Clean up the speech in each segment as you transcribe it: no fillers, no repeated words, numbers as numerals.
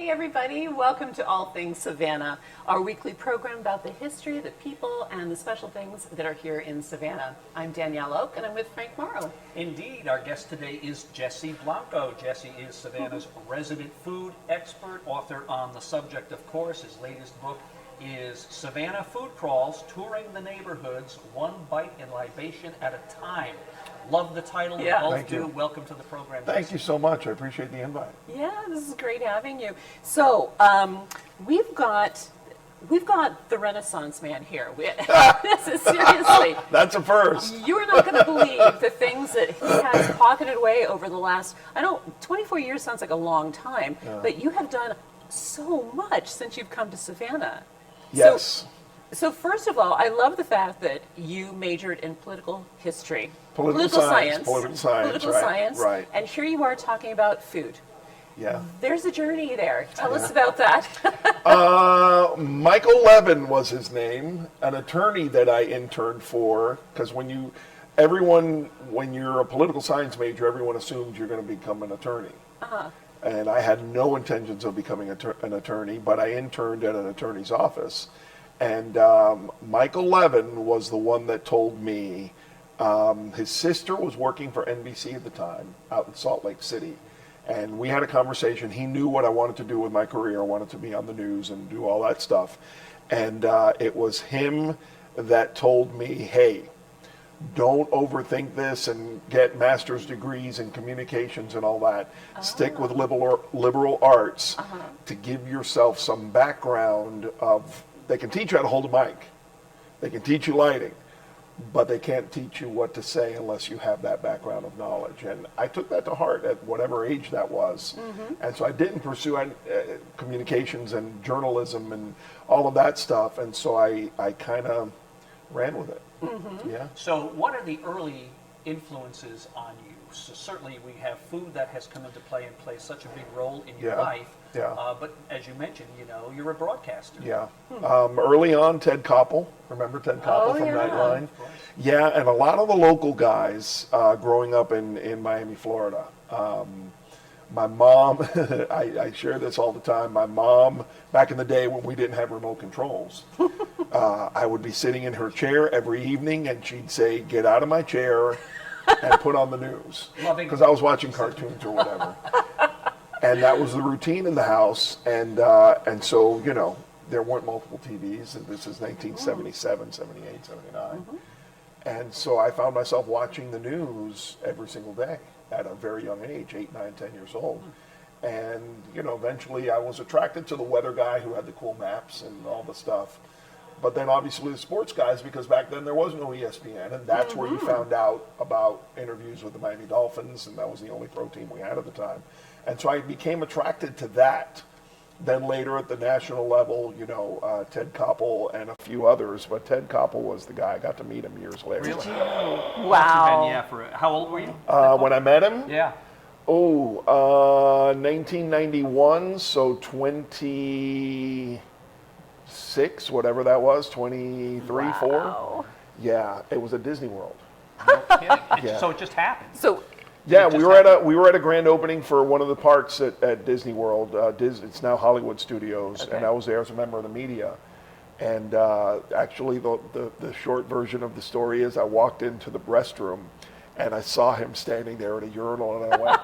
Hey everybody, welcome to All Things Savannah, our weekly program about the history, the people, and the special things that are here in Savannah. I'm Danielle Oak, and I'm with Frank Morrow. Indeed, our guest today is Jesse Blanco. Jesse is Savannah's resident food expert, author on the subject, of course. His latest book is Savannah Food Crawls, Touring the Neighborhoods, One Bite and Libation at a Time. Love the title. Yeah. We both Thank do. you. Welcome to the program. Thank you so much. I appreciate the invite. Yeah, this is great having you. So, we've got the Renaissance man here. This is seriously. That's a first. You are not going to believe the things that he has pocketed away over the last, 24 years sounds like a long time, but you have done so much since you've come to Savannah. Yes. So first of all, I love the fact that you majored in political history. Political science, right. And here you are talking about food. Yeah. There's a journey there. Tell us about that. Michael Levin was his name, an attorney that I interned for, because when you're a political science major, everyone assumes you're going to become an attorney. Uh-huh. And I had no intentions of becoming an attorney, but I interned at an attorney's office. And Michael Levin was the one that told me, his sister was working for NBC at the time out in Salt Lake City. And we had a conversation. He knew what I wanted to do with my career. I wanted to be on the news and do all that stuff. And it was him that told me, hey, don't overthink this and get master's degrees in communications and all that. Oh. Stick with liberal arts to give yourself some background of, they can teach you how to hold a mic. They can teach you lighting, but they can't teach you what to say unless you have that background of knowledge. And I took that to heart at whatever age that was. And so I didn't pursue communications and journalism and all of that stuff. And so I kind of ran with it. Yeah. So what are the early influences on you? So certainly we have food that has come into play and plays such a big role in your life. Yeah. But as you mentioned, you're a broadcaster. Yeah. Early on, Ted Koppel. Remember Ted Koppel from Nightline? Yeah, and a lot of the local guys growing up in Miami, Florida. My mom, I share this all the time. My mom, back in the day when we didn't have remote controls, I would be sitting in her chair every evening and she'd say, get out of my chair and put on the news. Because I was watching cartoons or whatever. And that was the routine in the house. And so, there weren't multiple TVs. And this is 1977, 78, 79. And so I found myself watching the news every single day at a very young age, 8, 9, 10 years old. And, eventually I was attracted to the weather guy who had the cool maps and all the stuff. But then obviously the sports guys, because back then there was no ESPN, and that's where you found out about interviews with the Miami Dolphins, and that was the only pro team we had at the time. And so I became attracted to that. Then later at the national level, Ted Koppel and a few others, but Ted Koppel was the guy. I got to meet him years later. Really? Wow. How old were you? When I met him? Yeah. 1991, so 26, whatever that was, 23, 4. Yeah, it was at Disney World. No kidding. Yeah. So it just happened. So yeah, we were at a grand opening for one of the parks at Disney World. It's now Hollywood Studios, and I was there as a member of the media. And actually, the short version of the story is I walked into the restroom, and I saw him standing there at a urinal, and I went.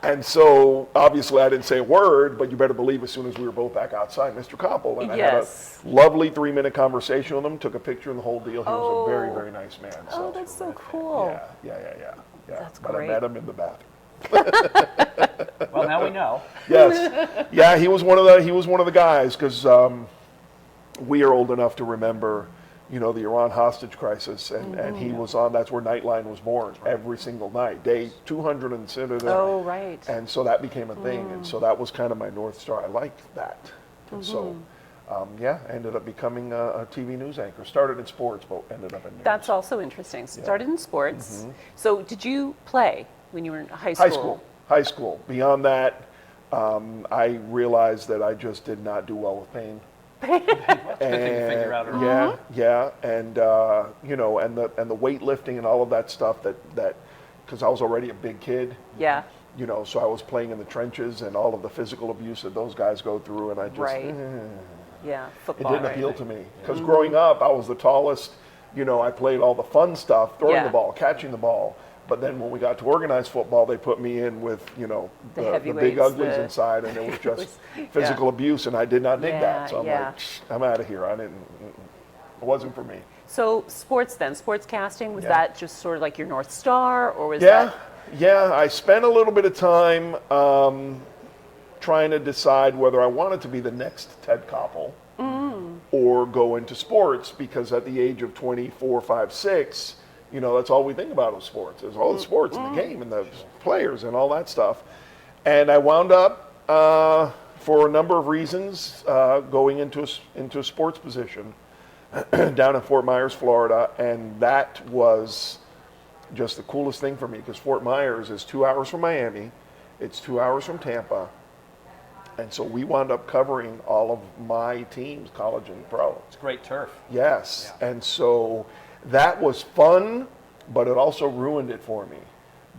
And so, obviously, I didn't say a word, but you better believe as soon as we were both back outside, Mr. Koppel, and I had a lovely 3-minute conversation with him, took a picture and the whole deal. He was a very, very nice man. Oh, that's so cool. Yeah. That's but great. I met him in the bathroom. Well, now we know. Yes. Yeah, he was one of the guys, because we are old enough to remember, the Iran hostage crisis, and he was on. That's where Nightline was born every single night, day 200 and Oh, right. And so that became a thing, and so that was kind of my North Star. I liked that, and so. I ended up becoming a TV news anchor. Started in sports, but ended up in news. That's also interesting. Started in sports. So did you play when you were in high school? High school. Beyond that, I realized that I just did not do well with pain. Well, it's a good thing to figure out early. And the weightlifting and all of that stuff that because I was already a big kid. Yeah. so I was playing in the trenches and all of the physical abuse that those guys go through, and I just, Right. Yeah, it football. didn't right? appeal to me. Because growing up, I was the tallest, I played all the fun stuff, throwing Yeah. the ball, catching the ball. But then when we got to organized football, they put me in with, the big heavyweights, uglies inside, and it was just physical abuse, and I did not dig that. So I'm like, I'm out of here. It wasn't for me. So sports then, sportscasting, was Yeah. that just sort of like your North Star, or was Yeah, that? yeah. I spent a little bit of time trying to decide whether I wanted to be the next Ted Koppel or go into sports, because at the age of 24, 5, 6, that's all we think about is sports. There's all the sports and the game and the players and all that stuff. And I wound up, for a number of reasons, going into a sports position down in Fort Myers, Florida, and that was just the coolest thing for me, because Fort Myers is 2 hours from Miami, it's 2 hours from Tampa, and so we wound up covering all of my teams, college and pro. It's great turf. Yes, and so that was fun, but it also ruined it for me,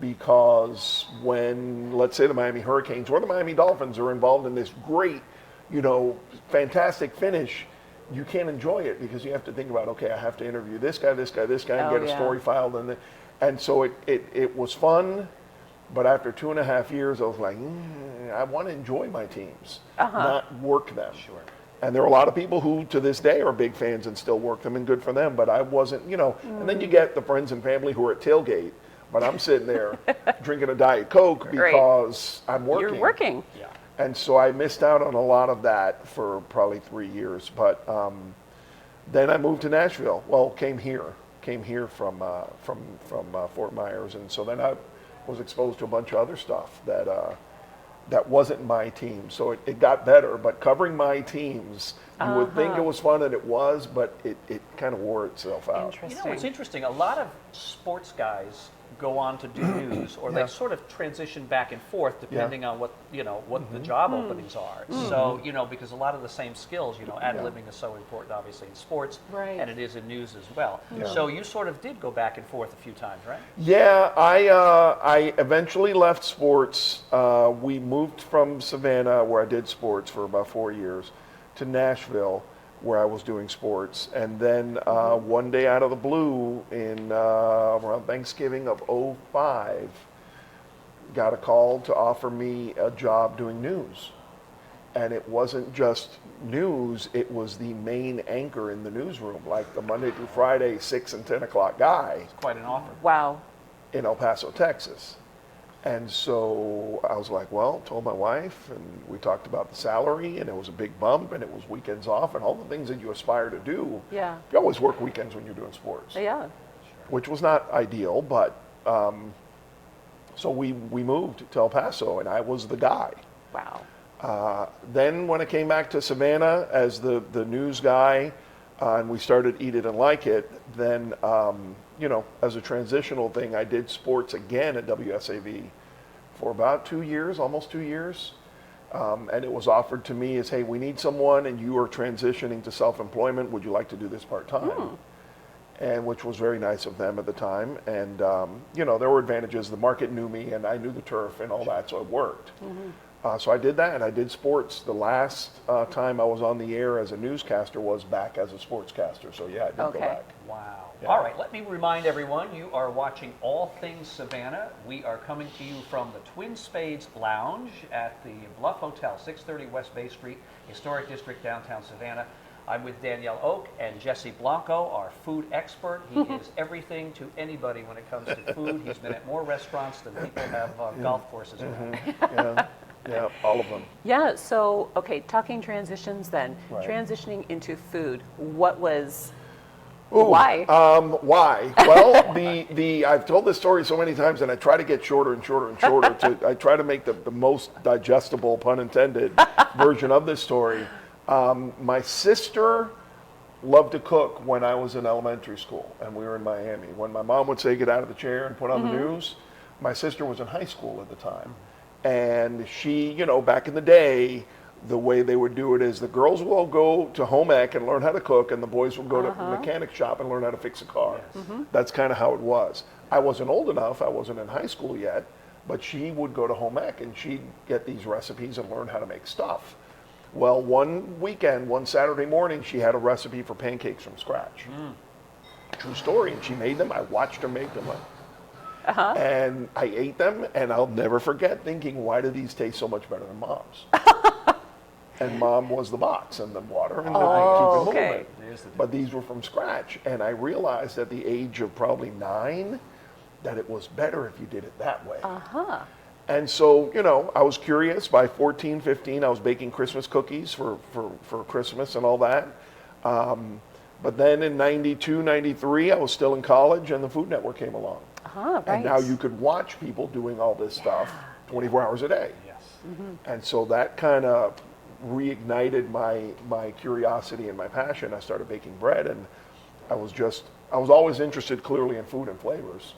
because when, let's say, the Miami Hurricanes or the Miami Dolphins are involved in this great, fantastic finish, you can't enjoy it because you have to think about, okay, I have to interview this guy, and Oh, get a yeah. story filed, and so it was fun, but after 2.5 years, I was like, I want to enjoy my teams, not work them. Sure. And there are a lot of people who, to this day, are big fans and still work them, and good for them. But I wasn't, And then you get the friends and family who are at tailgate, but I'm sitting there drinking a Diet Coke Right. because I'm working. You're working. Yeah. And so I missed out on a lot of that for probably 3 years. But then I moved to Nashville. Well, came here from Fort Myers, and so then I was exposed to a bunch of other stuff that wasn't my team. So it got better, but covering my teams, you would think it was fun, and it was, but it kind of wore itself out. Interesting. It's interesting. A lot of sports guys go on to do news, or Yeah. they sort of transition back and forth depending on what the job openings are. So because a lot of the same skills, ad-libbing is so important, obviously, in sports, Right. and it is in news as well. Yeah. So you sort of did go back and forth a few times, right? Yeah, I eventually left sports. We moved from Savannah, where I did sports for about 4 years, to Nashville, where I was doing sports. And then one day out of the blue, in around Thanksgiving of '05, got a call to offer me a job doing news. And it wasn't just news, it was the main anchor in the newsroom, like the Monday through Friday, 6 and 10 o'clock guy Quite an offer. Wow. in El Paso, Texas. And so I was like, well, told my wife, and we talked about the salary, and it was a big bump, and it was weekends off, and all the things that you aspire to do. Yeah. You always work weekends when you're doing sports, Yeah. which was not ideal, but so we moved to El Paso, and I was the guy. Wow. Then when I came back to Savannah as the news guy, and we started Eat It and Like It, then, as a transitional thing, I did sports again at WSAV for about 2 years, almost 2 years. And it was offered to me as, hey, we need someone, and you are transitioning to self-employment. Would you like to do this part-time? And which was very nice of them at the time. And, there were advantages. The market knew me, and I knew the turf and all that, so it worked. So I did that, and I did sports. The last time I was on the air as a newscaster was back as a sportscaster. So yeah, I did go Okay. back. Wow. Yeah. All right, let me remind everyone, you are watching All Things Savannah. We are coming to you from the Twin Spades Lounge at the Bluff Hotel, 630 West Bay Street, Historic District, downtown Savannah. I'm with Danielle Oak and Jesse Blanco, our food expert. He is everything to anybody when it comes to food. He's been at more restaurants than people have golf courses around. Yeah, all of them. Yeah, so, okay, talking transitions then. Right. Transitioning into food, what was, Ooh, why? Why? Well, I've told this story so many times, and I try to get shorter and shorter and shorter. I try to make the most digestible, pun intended, version of this story. My sister loved to cook when I was in elementary school, and we were in Miami. When my mom would say, get out of the chair and put on the news, my sister was in high school at the time. And she, back in the day, the way they would do it is the girls will go to home ec and learn how to cook, and the boys will go to the mechanic shop and learn how to fix a car. That's kind of how it was. I wasn't old enough, I wasn't in high school yet, but she would go to home ec and she'd get these recipes and learn how to make stuff. Well, one Saturday morning, she had a recipe for pancakes from scratch. True story. And she made them. I watched her make them. And I ate them, and I'll never forget thinking, why do these taste so much better than Mom's? And Mom was the box and the water and keep it moving. But these were from scratch. And I realized at the age of probably 9 that it was better if you did it that way. And so, you know, I was curious. By 14, 15, I was baking Christmas cookies for Christmas and all that. But then in 92, 93, I was still in college, and the Food Network came along. Right. And now you could watch people doing all this stuff 24 hours a day. Yes. And so that kind of reignited my curiosity and my passion. I started baking bread, and I was always interested clearly in food and flavors.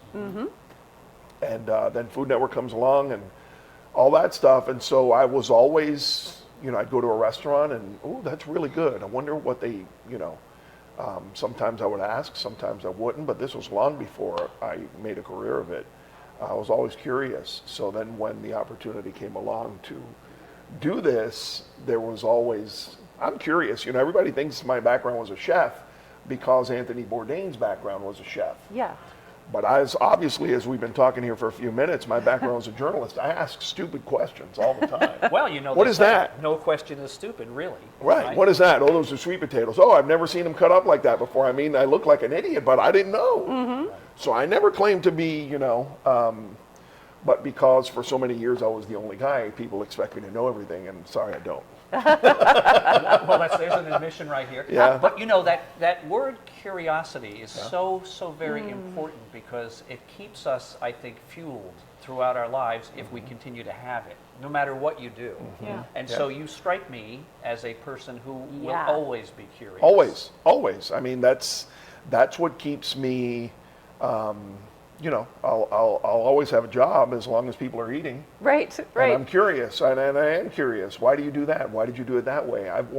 And then Food Network comes along and all that stuff. And so I was always, you know, I'd go to a restaurant and, oh, that's really good. I wonder what they, you know, sometimes I would ask, sometimes I wouldn't, but this was long before I made a career of it. I was always curious. So then when the opportunity came along to do this, there was always, I'm curious, you know, everybody thinks my background was a chef because Anthony Bourdain's background was a chef. Yeah. But obviously, as we've been talking here for a few minutes, my background as a journalist, I ask stupid questions all the time. Well, you know, what is that? No question is stupid, really. Right. What is that? Oh, those are sweet potatoes. Oh, I've never seen them cut up like that before. I mean, I look like an idiot, but I didn't know. So I never claimed to be, you know, but because for so many years I was the only guy, people expect me to know everything, and sorry, I don't. Well, there's an admission right here. Yeah. But you know, that word curiosity is so very important because it keeps us, I think, fueled throughout our lives if we continue to have it, no matter what you do. Yeah. And so you strike me as a person who will Yeah. always be curious. Always. I mean, that's what keeps me. You know, I'll always have a job as long as people are eating. Right. And I'm curious, and I am curious. Why do you do that? Why did you do it that way? I've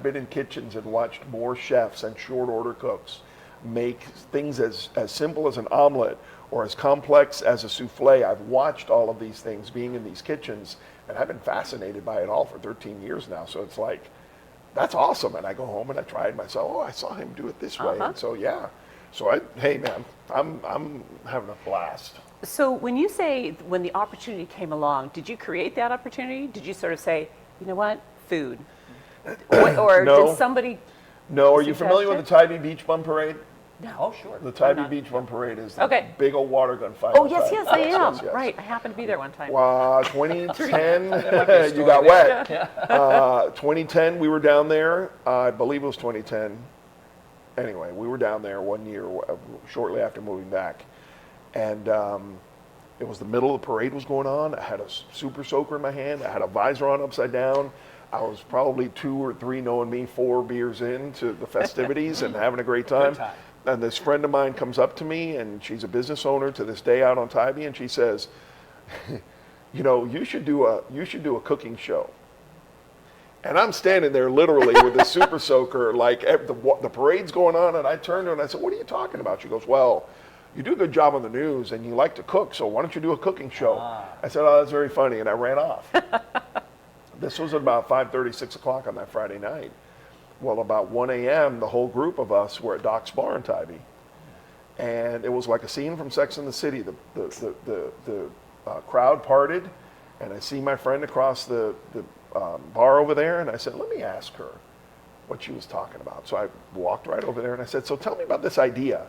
been in kitchens and watched more chefs and short order cooks make things as simple as an omelet or as complex as a souffle. I've watched all of these things being in these kitchens, and I've been fascinated by it all for 13 years now. So it's like, that's awesome. And I go home and I try it myself. Oh, I saw him do it this way. And so, yeah. So hey man, I'm having a blast. So when you say when the opportunity came along, did you create that opportunity? Did you sort of say, you know what, food? Or No. did somebody? No, are you familiar with Suggestion? the Tybee Beach Bum Parade? No. Oh, sure. The Tybee not. Beach Bum Parade is the Okay. big old water gun fight. Oh yes, outside. yes, I am. Yes. Right, I happened to be there one time. 2010, you got wet. 2010, we were down there. I believe it was 2010. Anyway, we were down there one year, shortly after moving back, and it was the middle of the parade was going on. I had a super soaker in my hand. I had a visor on upside down. I was probably 2 or 3, knowing me, 4 beers into the festivities and having a great time. Good time. And this friend of mine comes up to me, and she's a business owner to this day out on Tybee, and she says, "You know, you should do a cooking show." And I'm standing there literally with a super soaker, like the parade's going on, and I turned to her and I said, "What are you talking about?" She goes, "Well, you do a good job on the news and you like to cook, so why don't you do a cooking show?" I said, "Oh, that's very funny," and I ran off. This was at about 5:30, 6 o'clock on that Friday night. Well, about 1 a.m., the whole group of us were at Doc's Bar in Tybee. And it was like a scene from Sex and the City. The crowd parted, and I see my friend across the bar over there, and I said, "Let me ask her what she was talking about." So I walked right over there, and I said, "So tell me about this idea."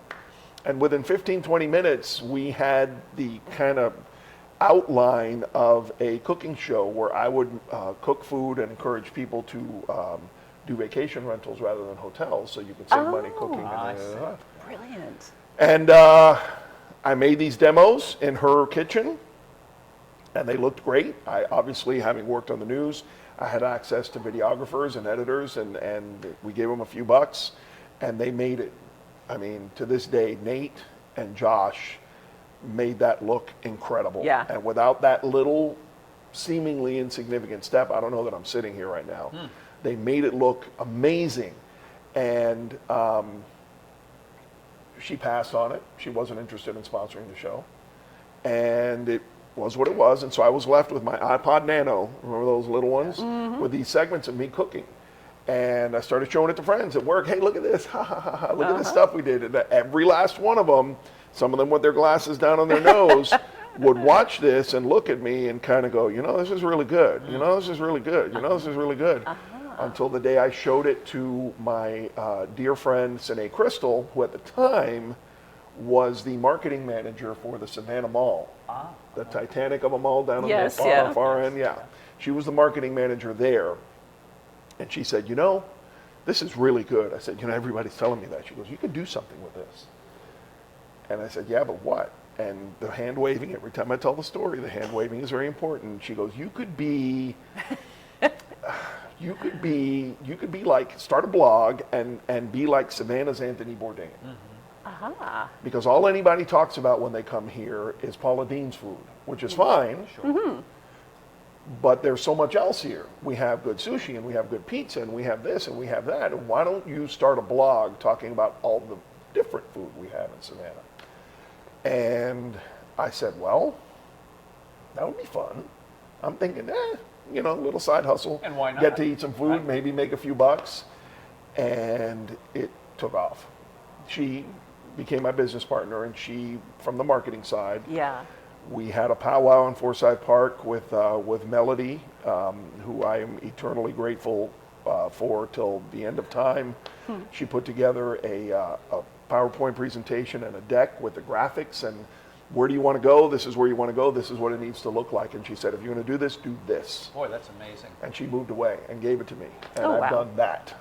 And within 15, 20 minutes, we had the kind of outline of a cooking show where I would cook food and encourage people to do vacation rentals rather than hotels, so you could save money cooking. I Brilliant. And I made these demos in her kitchen, and they looked great. I obviously, having worked on the news, I had access to videographers and editors, and we gave them a few bucks, and they made it. I mean, to this day, Nate and Josh made that look incredible. Yeah. And without that little seemingly insignificant step, I don't know that I'm sitting here right now. They made it look amazing. And she passed on it. She wasn't interested in sponsoring the show. and it was what it was. And so I was left with my iPod Nano, remember those little ones, with these segments of me cooking. And I started showing it to friends at work. Hey, look at this! Ha ha ha! ha. Look at this stuff we did. And every last one of them, some of them with their glasses down on their nose, would watch this and look at me and kind of go, you know, this is really good. You know, this is really good. You know, this is really good. Until the day I showed it to my dear friend Sine Crystal, who at the time was the marketing manager for the Savannah Mall, the Titanic of a mall down on the far end. Yeah, she was the marketing manager there. And she said, you know, this is really good. I said, you know, everybody's telling me that. She goes, you could do something with this. And I said, yeah, but what? And the hand waving, every time I tell the story, the hand waving is very important. She goes, you could be like, start a blog and be like Savannah's Anthony Bourdain. Because all anybody talks about when they come here is Paula Deen's food, which is fine. But there's so much else here. We have good sushi, and we have good pizza, and we have this, and we have that. And why don't you start a blog talking about all the different food we have in Savannah? And I said, well, that would be fun. I'm thinking, you know, a little side hustle. And why not? Get to eat some food, maybe make a few bucks. And it took off. She became my business partner, and she, from the marketing side. Yeah. We had a powwow in Forsyth Park with Melody, who I am eternally grateful for till the end of time. She put together a PowerPoint presentation and a deck with the graphics and where do you want to go? This is where you want to go. This is what it needs to look like. And she said, if you're going to do this, do this. Boy, that's amazing. And she moved away and gave it to me. And I've done that.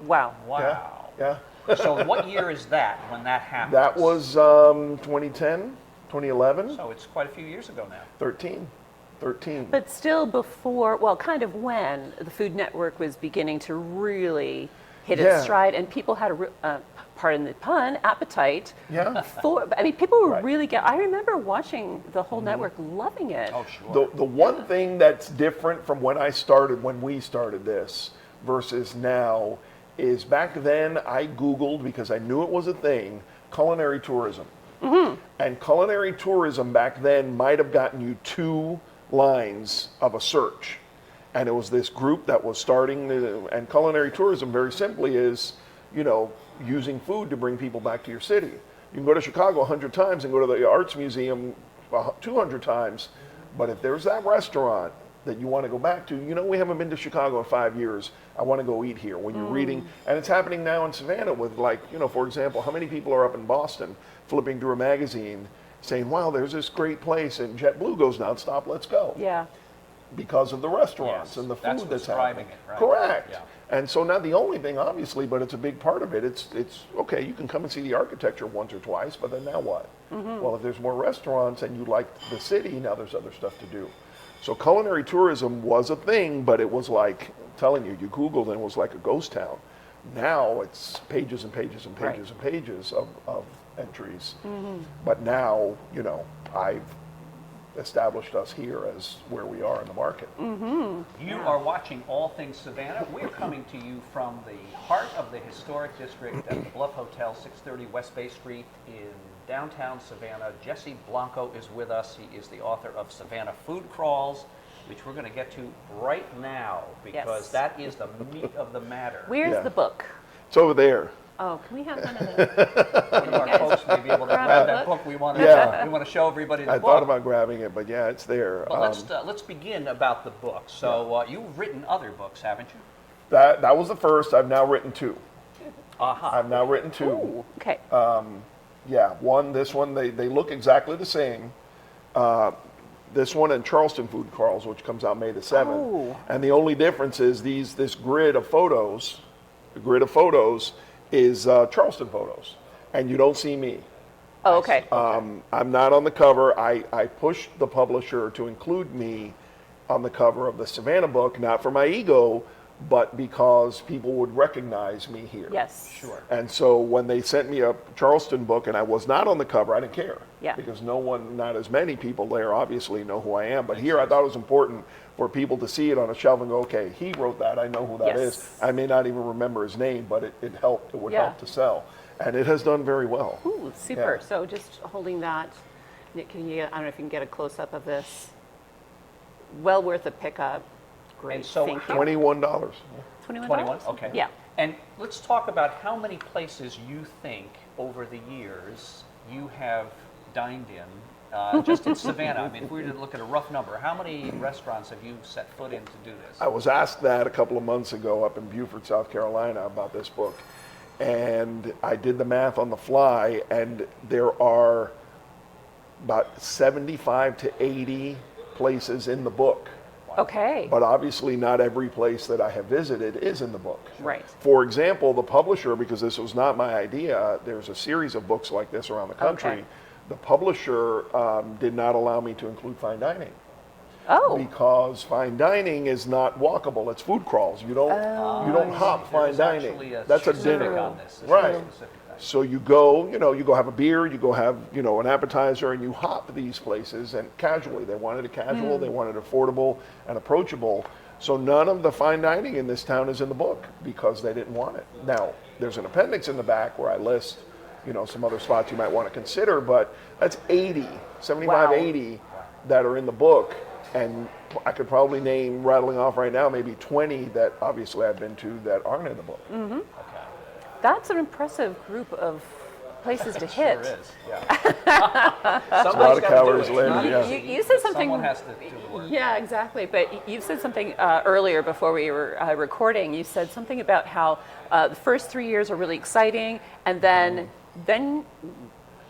Wow. Wow. Yeah. So what year is that when that happened? That was 2010. 2011? So it's quite a few years ago now. 13. But still before, well, kind of when the Food Network was beginning to really hit its stride and people had pardon the pun, appetite for, I mean, people were really, I remember watching the whole network, loving it. Oh, sure. The one thing that's different from when we started this versus now is back then I Googled, because I knew it was a thing, culinary tourism. And culinary tourism back then might have gotten you 2 lines of a search. And it was this group that was starting, and culinary tourism very simply is, you know, using food to bring people back to your city. You can go to Chicago 100 times and go to the Arts Museum 200 times, but if there's that restaurant that you want to go back to, you know, we haven't been to Chicago in 5 years, I want to go eat here. When you're reading, and it's happening now in Savannah with, like, you know, for example, how many people are up in Boston flipping through a magazine saying, wow, there's this great place, and JetBlue goes nonstop, let's go. Yeah. Because of the restaurants and the food that's happening. It, right? Correct. Yeah. And so not the only thing, obviously, but it's a big part of it. It's okay, you can come and see the architecture once or twice, but then now what? Well, if there's more restaurants and you like the city, now there's other stuff to do. So culinary tourism was a thing, but it was like, I'm telling you, you Googled and it was like a ghost town. Now it's pages and pages and pages and pages of entries. But now, you know, I've established us here as where we are in the market. You are watching All Things Savannah. We're coming to you from the heart of the historic district at the Bluff Hotel, 630 West Bay Street in downtown Savannah. Jesse Blanco is with us. He is the author of Savannah Food Crawls, which we're going to get to right now because that is the meat of the matter. Where's the book? It's over there. Oh, can we have one of those? One of our folks may be able to grab that book. We want to show everybody the book. I thought about grabbing it, but yeah, it's there. But let's begin about the book. So you've written other books, haven't you? That was the first. I've now written 2. I've now written 2. Ooh, okay. This one, they look exactly the same. This one and Charleston Food Crawls, which comes out May the 7th. Oh. And the only difference is this grid of photos. The grid of photos is Charleston photos, and you don't see me. Oh, okay. I'm not on the cover. I pushed the publisher to include me on the cover of the Savannah book, not for my ego, but because people would recognize me here. Yes. Sure. And so when they sent me a Charleston book and I was not on the cover, I didn't care. Yeah. Because not as many people there obviously know who I am. But here I thought it was important for people to see it on a shelf and go, okay, he wrote that, I know who that is. I may not even remember his name, but it helped, it would help to sell. And it has done very well. Ooh, super. So just holding that. Can you? I don't know if you can get a close up of this. Well worth a pickup. Great. And so Thank you. $21. $21. 21, okay. Yeah. And let's talk about how many places you think over the years you have dined in, just in Savannah. I mean, if we were to look at a rough number, how many restaurants have you set foot in to do this? I was asked that a couple of months ago up in Beaufort, South Carolina about this book. And I did the math on the fly, and there are about 75 to 80 places in the book. Okay. But obviously not every place that I have visited is in the book. Right. For example, the publisher, because this was not my idea, there's a series of books like this around the country. Okay. The publisher did not allow me to include fine dining. Oh. Because fine dining is not walkable; it's food crawls. You don't hop fine dining. That's a dinner, on this. There's right? a specific thing. So you go have a beer, you go have an appetizer, and you hop these places and casually. They wanted it casual, they wanted it affordable and approachable. So none of the fine dining in this town is in the book because they didn't want it. Now there's an appendix in the back where I list some other spots you might want to consider, but that's 75, Wow. 80 that are in the book. And I could probably name, rattling off right now, maybe 20 that obviously I've been to that aren't in the book. Mm-hmm. That's an impressive group of places to hit. Sure is, yeah. A lot of calories later, yeah. You said something. Someone has to do the work. Yeah, exactly. But you said something earlier before we were recording. You said something about how the first 3 years are really exciting, and then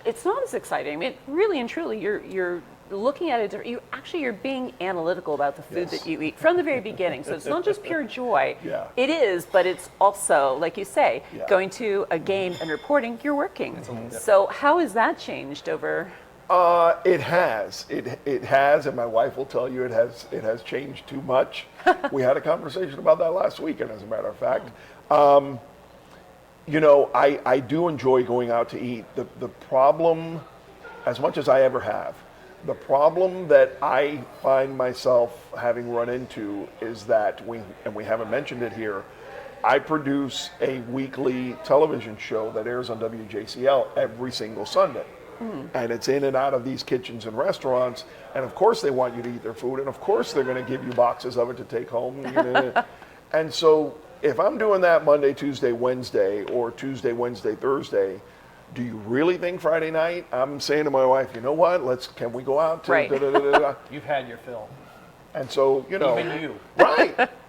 it's not as exciting. I mean, really and truly, you're looking at it. You're being analytical about the food that you eat from the very beginning. So it's not just pure joy. Yeah. It is, but it's also, like you say, Yeah. going to a game and reporting. You're working. So how has that changed over? It has, and my wife will tell you it has changed too much. We had a conversation about that last weekend, as a matter of fact. I do enjoy going out to eat. The problem, as much as I ever have, the problem that I find myself having run into is that we haven't mentioned it here, I produce a weekly television show that airs on WJCL every single Sunday. And it's in and out of these kitchens and restaurants. And of course they want you to eat their food. And of course they're going to give you boxes of it to take home. And so if I'm doing that Monday, Tuesday, Wednesday, or Tuesday, Wednesday, Thursday, do you really think Friday night? I'm saying to my wife, you know what? Can we go out to Right. da-da-da-da-da? You've had your fill. And so, Even you.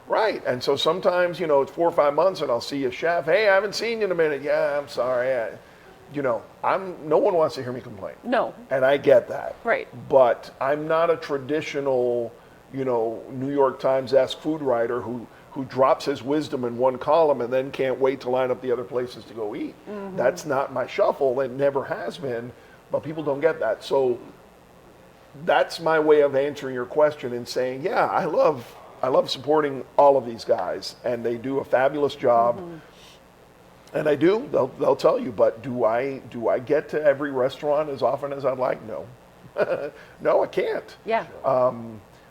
Right. And so sometimes, it's 4 or 5 months and I'll see a chef. Hey, I haven't seen you in a minute. Yeah, I'm sorry. No one wants to hear me complain. No. And I get that. Right. But I'm not a traditional, New York Times-esque food writer who drops his wisdom in one column and then can't wait to line up the other places to go eat. That's not my shuffle. It never has been, but people don't get that. So that's my way of answering your question and saying, yeah, I love supporting all of these guys, and they do a fabulous job. And I do. They'll tell you. But do I get to every restaurant as often as I'd like? No. No, I can't. Yeah.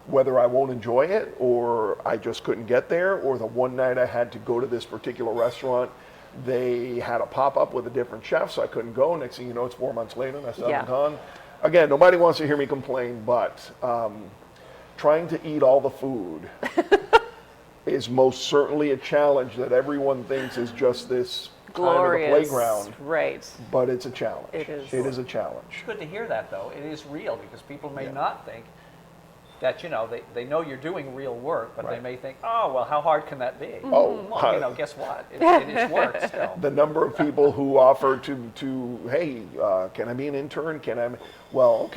Whether I won't enjoy it, or I just couldn't get there, or the one night I had to go to this particular restaurant, they had a pop-up with a different chef, so I couldn't go. Next thing you know, it's 4 months later, and I still haven't gone. Again, nobody wants to hear me complain, but trying to eat all the food is most certainly a challenge that everyone thinks is just this Glorious. kind of a playground. Right. But it's a challenge. It is. It is a challenge. It's good to hear that, though. It is real, because people may not think that, they know you're doing real work, but they may think, oh, well, how hard can that be? Well, guess what? It is work still. The number of people who offer to hey, can I be an intern? Well,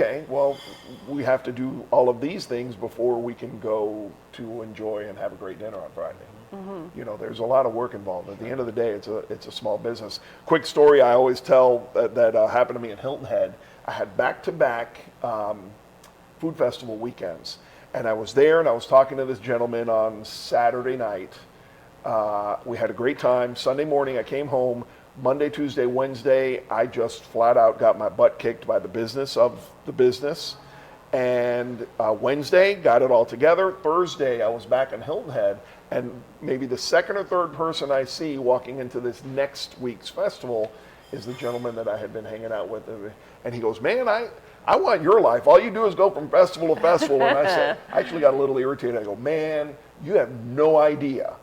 we have to do all of these things before we can go to enjoy and have a great dinner on Friday. There's a lot of work involved. At the end of the day, it's a small business. Quick story I always tell that happened to me in Hilton Head. I had back-to-back food festival weekends, and I was there and I was talking to this gentleman on Saturday night. We had a great time. Sunday morning I came home. Monday, Tuesday, Wednesday, I just flat out got my butt kicked by the business of the business. And Wednesday, got it all together. Thursday, I was back in Hilton Head, and maybe the second or third person I see walking into this next week's festival is the gentleman that I had been hanging out with. And he goes, man, I want your life. All you do is go from festival to festival. And I said, I actually got a little irritated. I go, man, you have no idea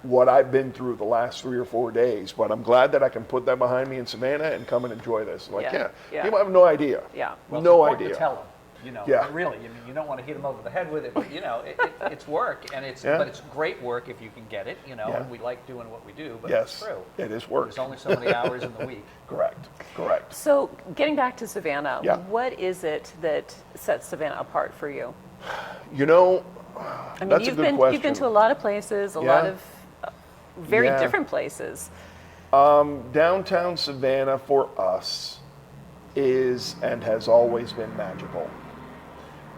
what I've been through the last 3 or 4 days, but I'm glad that I can put that behind me in Savannah and come and enjoy this. Like, people have no idea. Yeah. Well, no it's important idea. to tell them. You know, really, I mean, you don't want to hit them over the head with it, but you know, it's work, and but it's great work if you can get it, you know, and we like doing what we do, but it's true. It is work. There's only so many hours in the week. Correct. So getting back to Savannah, what is it that sets Savannah apart for you? You know, I mean, that's a good question. You've been to a lot of places, a lot of very different places. Downtown Savannah for us is and has always been magical.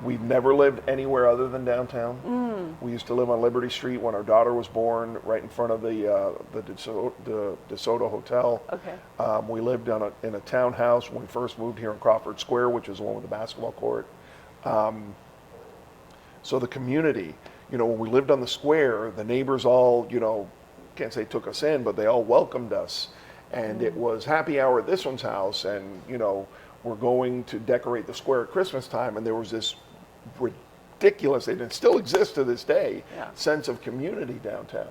We've never lived anywhere other than downtown. We used to live on Liberty Street when our daughter was born, right in front of the DeSoto Hotel. Okay. We lived in a townhouse when we first moved here in Crawford Square, which is the one with the basketball court. So the community, you know, when we lived on the square, the neighbors all, you know, can't say took us in, but they all welcomed us. And it was happy hour at this one's house, and, you know, we're going to decorate the square at Christmas time, and there was this ridiculous, and it still exists to this day, sense of community downtown.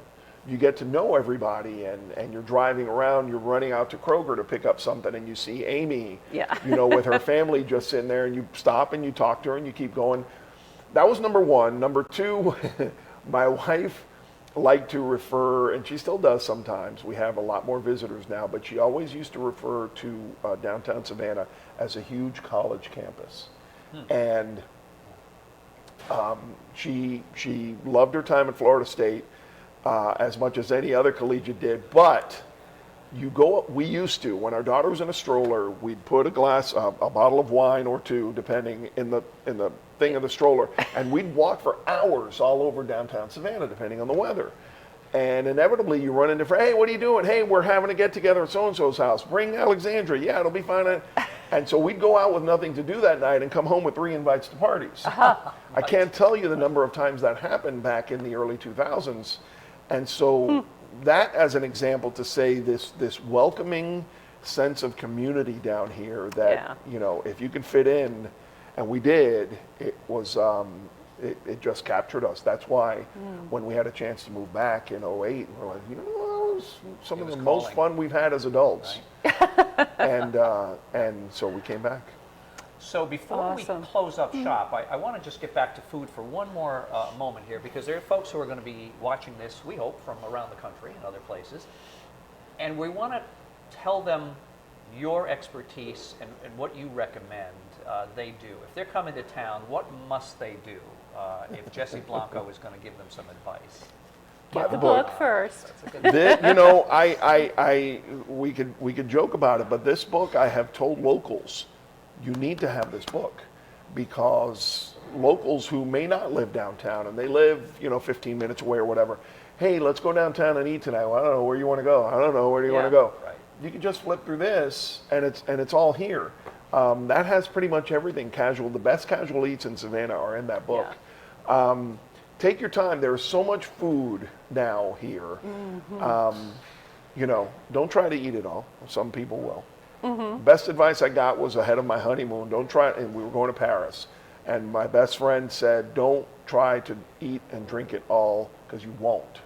You get to know everybody, and you're driving around, you're running out to Kroger to pick up something, and you see Amy, you know, with her family just sitting there, and you stop and you talk to her and you keep going. That was number one. Number two, my wife liked to refer, and she still does sometimes, we have a lot more visitors now, but she always used to refer to downtown Savannah as a huge college campus. And she loved her time at Florida State as much as any other collegiate did, but we used to, when our daughter was in a stroller, we'd put a bottle of wine or two, depending, in the thing of the stroller, and we'd walk for hours all over downtown Savannah, depending on the weather. And inevitably, you run into, hey, what are you doing? Hey, we're having a get-together at so-and-so's house. Bring Alexandra. Yeah, it'll be fine. And so we'd go out with nothing to do that night and come home with 3 invites to parties. I can't tell you the number of times that happened back in the early 2000s. And so that as an example to say this welcoming sense of community down here that, you know, if you can fit in, and we did, it was, it just captured us. That's why when we had a chance to move back in 08, we're like, you know, it was some of the most fun we've had as adults. Right. And so we came back. So before we close up shop, I want to just get back to food for one more moment here, because there are folks who are going to be watching this, we hope, from around the country and other places. And we want to tell them your expertise and what you recommend they do. If they're coming to town, what must they do if Jesse Blanco is going to give them some advice? Get the book first. You know, we could joke about it, but this book, I have told locals, you need to have this book, because locals who may not live downtown and they live, you know, 15 minutes away or whatever, hey, let's go downtown and eat tonight. Well, I don't know where you want to go. I don't know where do you want to go. Right. You can just flip through this, and it's all here. That has pretty much everything casual. The best casual eats in Savannah are in that book. Take your time. There is so much food now here. You know, don't try to eat it all. Some people will. Best advice I got was ahead of my honeymoon. Don't try, and we were going to Paris, and my best friend said, don't try to eat and drink it all, because you won't.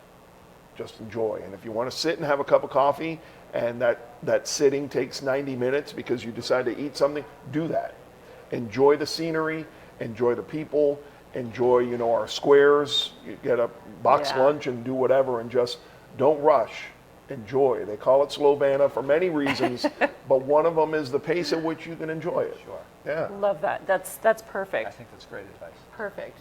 Just enjoy. And if you want to sit and have a cup of coffee, and that sitting takes 90 minutes because you decide to eat something, do that. Enjoy the scenery, enjoy the people, enjoy, you know, our squares. You get a box lunch and do whatever, and just don't rush. Enjoy. They call it Slovana for many reasons, but one of them is the pace at which you can enjoy it. Sure. Yeah. Love that. That's perfect. I think that's great advice. Perfect.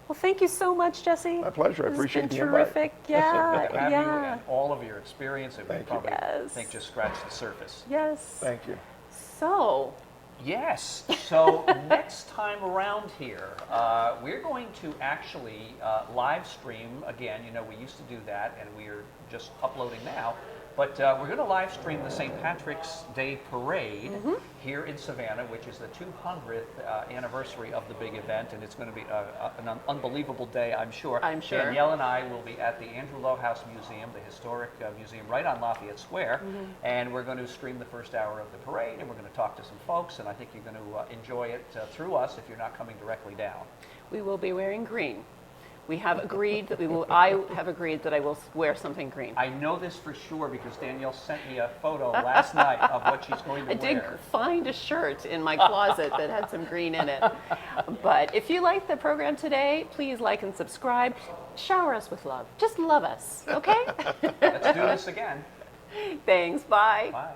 Well, thank you so much, Jesse. My pleasure. I appreciate the invite. Terrific. Yeah. To have you and all of your experience, and we probably Yes. think just scratched the surface. Yes. Thank you. So, Yes. So next time around here, we're going to actually live stream again. You know, we used to do that, and we are just uploading now. But we're going to live stream the St. Patrick's Day Parade here in Savannah, which is the 200th anniversary of the big event, and it's going to be an unbelievable day, I'm sure. I'm sure. Danielle and I will be at the Andrew Lowe House Museum, the historic museum right on Lafayette Square, and we're going to stream the first hour of the parade, and we're going to talk to some folks, and I think you're going to enjoy it through us if you're not coming directly down. We will be wearing green. We have agreed that I have agreed that I will wear something green. I know this for sure because Danielle sent me a photo last night of what she's going to I wear. did find a shirt in my closet that had some green in it. But if you like the program today, please like and subscribe. Shower us with love. Just love us, okay? Let's do this again. Thanks. Bye. Bye.